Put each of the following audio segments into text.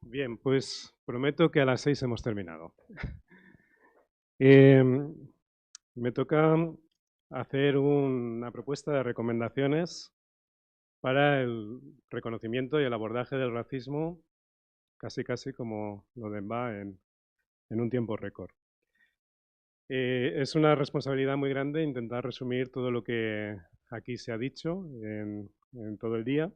Bien, pues prometo que a las 6 hemos terminado. Em, Me toca hacer una propuesta de recomendaciones para el reconocimiento y el abordaje del racismo, casi casi como lo de Mba en un tiempo récord. Es una responsabilidad muy grande intentar resumir todo lo que aquí se ha dicho en todo el día,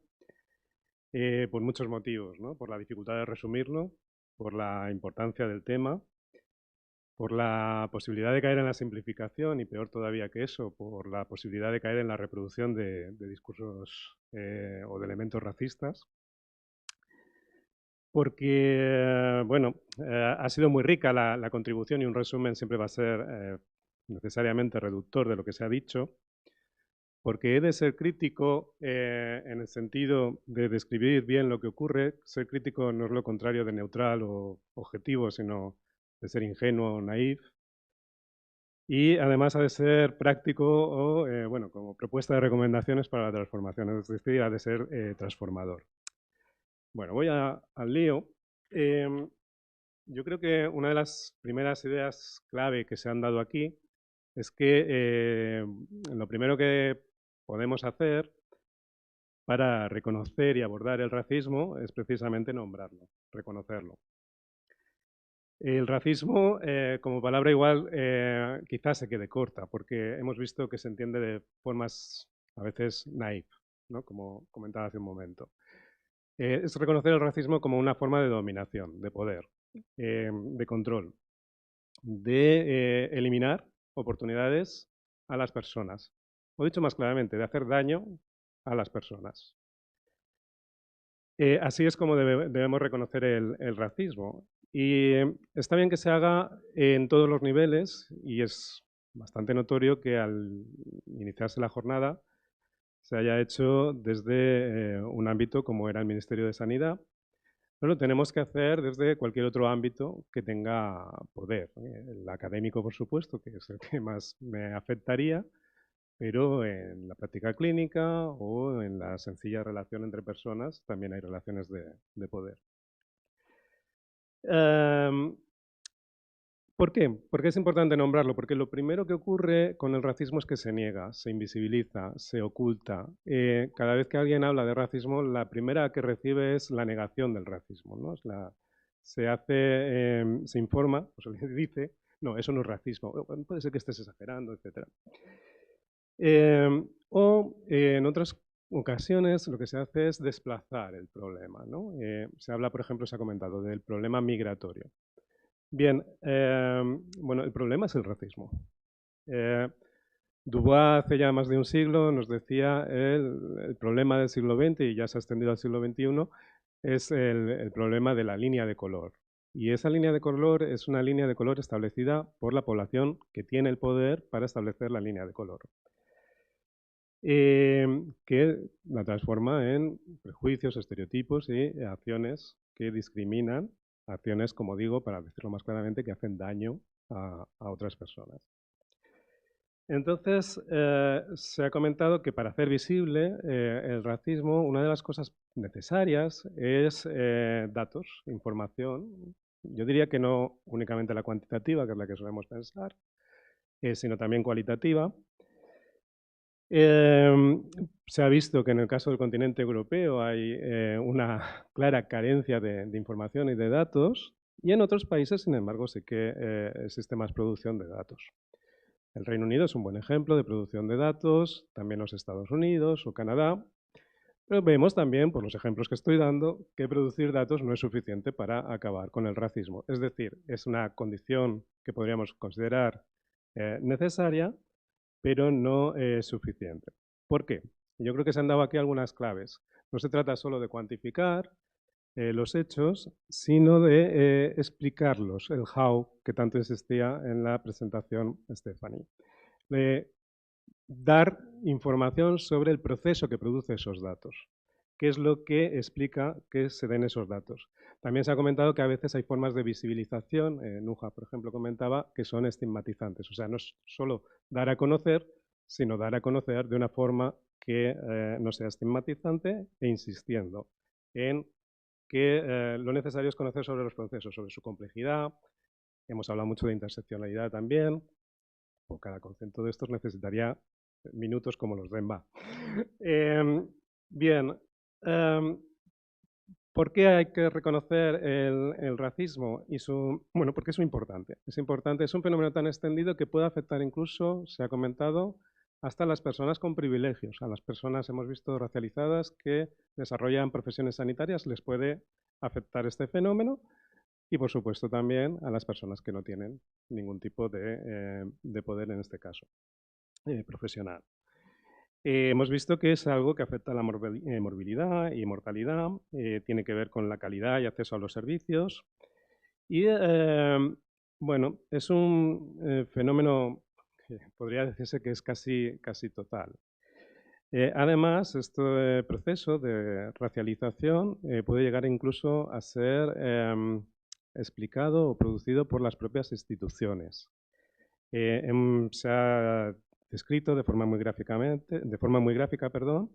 por muchos motivos, ¿no? Por la dificultad de resumirlo, por la importancia del tema, por la posibilidad de caer en la simplificación y peor todavía que eso, por la posibilidad de caer en la reproducción de discursos o de elementos racistas, porque, bueno, ha sido muy rica la contribución y un resumen siempre va a ser necesariamente reductor de lo que se ha dicho, porque he de ser crítico en el sentido de describir bien lo que ocurre. Ser crítico no es lo contrario de neutral o objetivo, sino de ser ingenuo o naif. Y además ha de ser práctico o, bueno, como propuesta de recomendaciones para la transformación, es decir, ha de ser transformador. Bueno, voy al lío. Eh, yo creo que una de las primeras ideas clave que se han dado aquí es que lo primero que podemos hacer para reconocer y abordar el racismo es precisamente nombrarlo, reconocerlo. El racismo, como palabra igual, quizás se quede corta, porque hemos visto que se entiende de formas a veces naif, ¿no? Como comentaba hace un momento. Es reconocer el racismo como una forma de dominación, de poder, de control, de eliminar oportunidades a las personas. O dicho más claramente, de hacer daño a las personas. Así es como debemos reconocer el racismo. Y está bien que se haga en todos los niveles y es bastante notorio que al iniciarse la jornada se haya hecho desde un ámbito como era el Ministerio de Sanidad, pero lo tenemos que hacer desde cualquier otro ámbito que tenga poder. El académico, por supuesto, que es el que más me afectaría, pero en la práctica clínica o en la sencilla relación entre personas también hay relaciones de poder. Em, ¿Por qué? Porque es importante nombrarlo, porque lo primero que ocurre con el racismo es que se niega, se invisibiliza, se oculta. Cada vez que alguien habla de racismo, la primera que recibe es la negación del racismo, ¿no? Se hace, se informa, o se le dice, no, eso no es racismo, puede ser que estés exagerando, etc. En otras ocasiones lo que se hace es desplazar el problema, ¿no? Se habla, por ejemplo, se ha comentado del problema migratorio. Bien, bueno, el problema es el racismo. Eh, Dubois hace ya más de un siglo nos decía el problema del siglo XX, y ya se ha extendido al siglo XXI, es el problema de la línea de color. Y esa línea de color es una línea de color establecida por la población que tiene el poder para establecer la línea de color. Que la transforma en prejuicios, estereotipos y acciones que discriminan, acciones, como digo, para decirlo más claramente, que hacen daño a otras personas. Entonces, se ha comentado que para hacer visible el racismo, una de las cosas necesarias es datos, información. Yo diría que no únicamente la cuantitativa, que es la que solemos pensar, sino también cualitativa. Se ha visto que en el caso del continente europeo hay una clara carencia de información y de datos, y en otros países, sin embargo, sí que existe más producción de datos. El Reino Unido es un buen ejemplo de producción de datos, también los Estados Unidos o Canadá, pero vemos también, por los ejemplos que estoy dando, que producir datos no es suficiente para acabar con el racismo. Es decir, es una condición que podríamos considerar necesaria, pero no es suficiente. ¿Por qué? Yo creo que se han dado aquí algunas claves. No se trata solo de cuantificar los hechos, sino de explicarlos, el how que tanto insistía en la presentación Stephanie. De dar información sobre el proceso que produce esos datos. ¿Qué es lo que explica que se den esos datos? También se ha comentado que a veces hay formas de visibilización, Nuja, por ejemplo, comentaba, que son estigmatizantes. O sea, no es solo dar a conocer, sino dar a conocer de una forma que no sea estigmatizante e insistiendo en que lo necesario es conocer sobre los procesos, sobre su complejidad. Hemos hablado mucho de interseccionalidad también. Por cada concepto de estos necesitaría minutos como los de EMBA. Bien, em, ¿por qué hay que reconocer el racismo? Bueno, porque es muy importante. Es importante, es un fenómeno tan extendido que puede afectar incluso, se ha comentado, hasta a las personas con privilegios. A las personas, hemos visto, racializadas que desarrollan profesiones sanitarias, les puede afectar este fenómeno y, por supuesto, también a las personas que no tienen ningún tipo de poder, en este caso, profesional. Hemos visto que es algo que afecta a la morbilidad y mortalidad, tiene que ver con la calidad y acceso a los servicios. Y bueno, es un fenómeno que podría decirse que es casi total. Además, este proceso de racialización puede llegar incluso a ser explicado o producido por las propias instituciones. Se ha descrito de forma muy gráfica, perdón,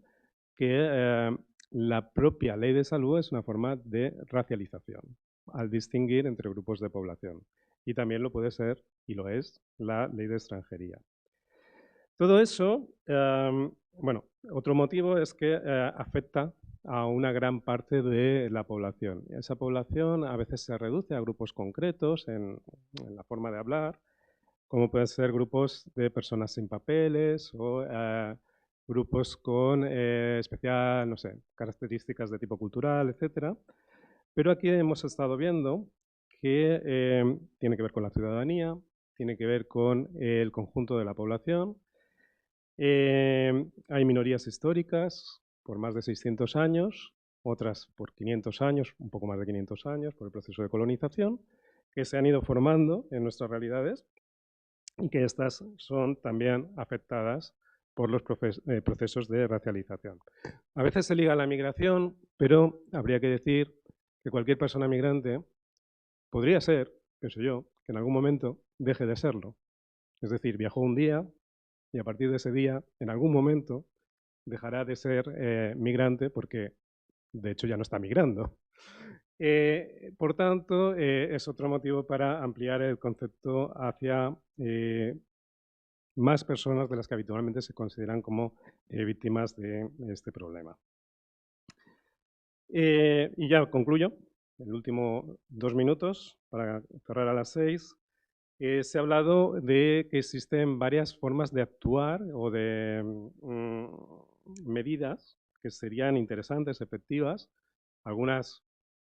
que la propia ley de salud es una forma de racialización, al distinguir entre grupos de población. Y también lo puede ser, y lo es, la ley de extranjería. Todo eso, bueno, otro motivo es que afecta a una gran parte de la población. Esa población a veces se reduce a grupos concretos en la forma de hablar, como pueden ser grupos de personas sin papeles o grupos con especial, no sé, características de tipo cultural, etcétera. Pero aquí hemos estado viendo que tiene que ver con la ciudadanía, tiene que ver con el conjunto de la población. Hay minorías históricas por más de 600 años, otras por 500 años, un poco más de 500 años, por el proceso de colonización, que se han ido formando en nuestras realidades y que estas son también afectadas por los procesos de racialización. A veces se liga a la migración, pero habría que decir que cualquier persona migrante podría ser, pienso yo, que en algún momento deje de serlo. Es decir, viajó un día y a partir de ese día, en algún momento, dejará de ser migrante porque, de hecho, ya no está migrando. Por tanto, es otro motivo para ampliar el concepto hacia más personas de las que habitualmente se consideran como víctimas de este problema. Y ya concluyo, el último 2 minutos para cerrar a las 6. Se ha hablado de que existen varias formas de actuar o de medidas que serían interesantes, efectivas, algunas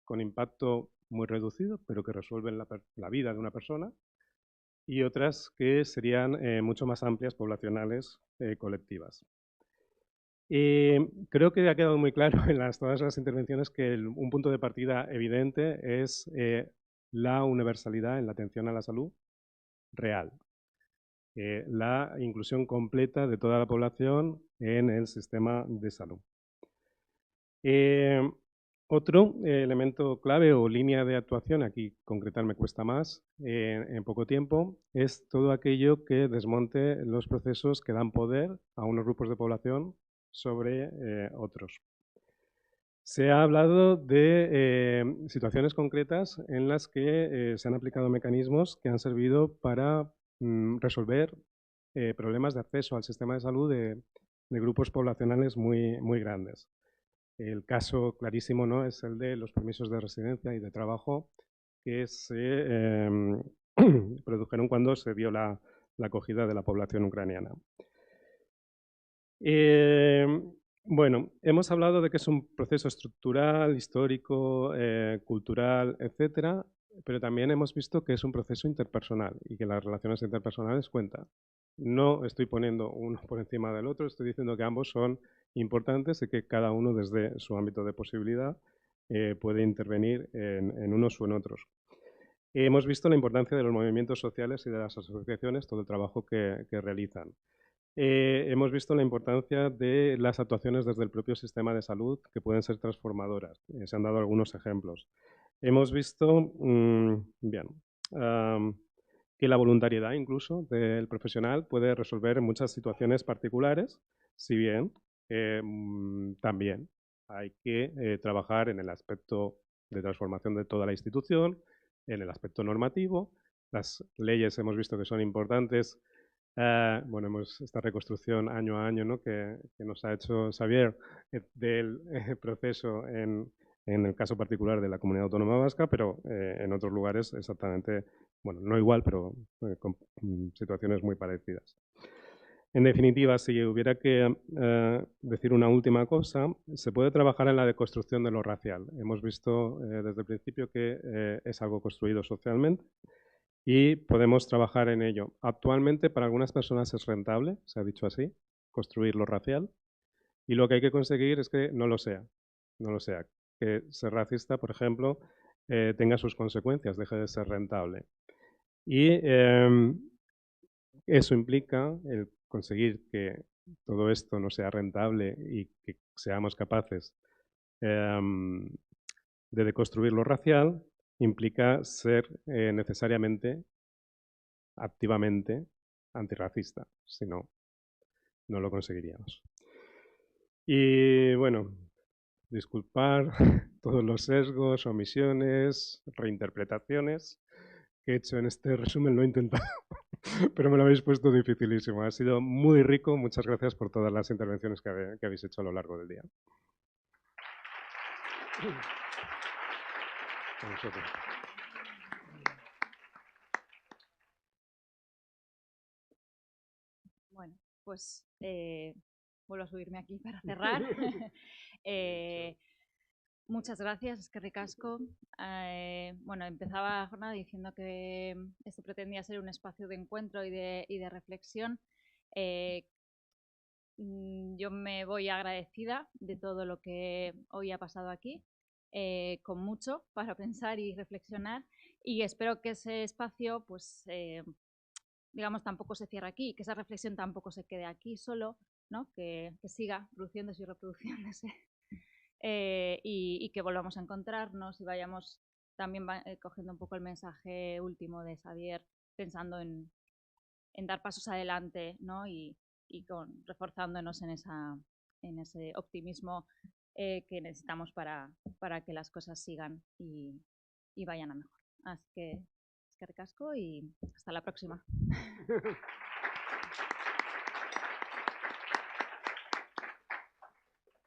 con impacto muy reducido, pero que resuelven la vida de una persona, y otras que serían mucho más amplias, poblacionales, colectivas. Creo que ha quedado muy claro en todas las intervenciones que un punto de partida evidente es la universalidad en la atención a la salud real. La inclusión completa de toda la población en el sistema de salud. Otro elemento clave o línea de actuación, aquí concretar me cuesta más en poco tiempo, es todo aquello que desmonte los procesos que dan poder a unos grupos de población sobre otros. Se ha hablado de situaciones concretas en las que se han aplicado mecanismos que han servido para resolver problemas de acceso al sistema de salud de grupos poblacionales muy grandes. El caso clarísimo, ¿no?, es el de los permisos de residencia y de trabajo que se produjeron cuando se dio la acogida de la población ucraniana. Bueno, hemos hablado de que es un proceso estructural, histórico, cultural, etcétera, pero también hemos visto que es un proceso interpersonal y que las relaciones interpersonales cuentan. No estoy poniendo uno por encima del otro, estoy diciendo que ambos son importantes y que cada uno desde su ámbito de posibilidad puede intervenir en unos o en otros. Hemos visto la importancia de los movimientos sociales y de las asociaciones, todo el trabajo que realizan. Hemos visto la importancia de las actuaciones desde el propio sistema de salud que pueden ser transformadoras. Se han dado algunos ejemplos. Hemos visto, bien, que la voluntariedad incluso del profesional puede resolver muchas situaciones particulares, si bien también hay que trabajar en el aspecto de transformación de toda la institución, en el aspecto normativo. Las leyes hemos visto que son importantes. Bueno, esta reconstrucción año a año, ¿no?, que nos ha hecho Xavier del proceso en el caso particular de la Comunidad Autónoma Vasca, pero en otros lugares exactamente, bueno, no igual, pero con situaciones muy parecidas. En definitiva, si hubiera que decir una última cosa, se puede trabajar en la deconstrucción de lo racial. Hemos visto desde el principio que es algo construido socialmente y podemos trabajar en ello. Actualmente, para algunas personas es rentable, se ha dicho así, construir lo racial, y lo que hay que conseguir es que no lo sea. No lo sea. Que ser racista, por ejemplo, tenga sus consecuencias, deje de ser rentable. Y eso implica el conseguir que todo esto no sea rentable y que seamos capaces de deconstruir lo racial, implica ser necesariamente, activamente, antirracista. Si no, no lo conseguiríamos. Y bueno, disculpar todos los sesgos, omisiones, reinterpretaciones que he hecho en este resumen, lo he intentado, pero me lo habéis puesto dificilísimo. Ha sido muy rico. Muchas gracias por todas las intervenciones que habéis hecho a lo largo del día. A vosotros. Bueno, pues vuelvo a subirme aquí para cerrar. Muchas gracias, es que ricasco. Bueno, empezaba la jornada diciendo que esto pretendía ser un espacio de encuentro y de reflexión. Yo me voy agradecida de todo lo que hoy ha pasado aquí, con mucho para pensar y reflexionar, y espero que ese espacio, pues, digamos, tampoco se cierre aquí, que esa reflexión tampoco se quede aquí solo, ¿no? Que siga produciéndose y reproduciéndose. Y que volvamos a encontrarnos y vayamos también cogiendo un poco el mensaje último de Xavier, pensando en dar pasos adelante, ¿no? Y reforzándonos en ese optimismo que necesitamos para que las cosas sigan y vayan a mejor. Así que es que ricasco y hasta la próxima.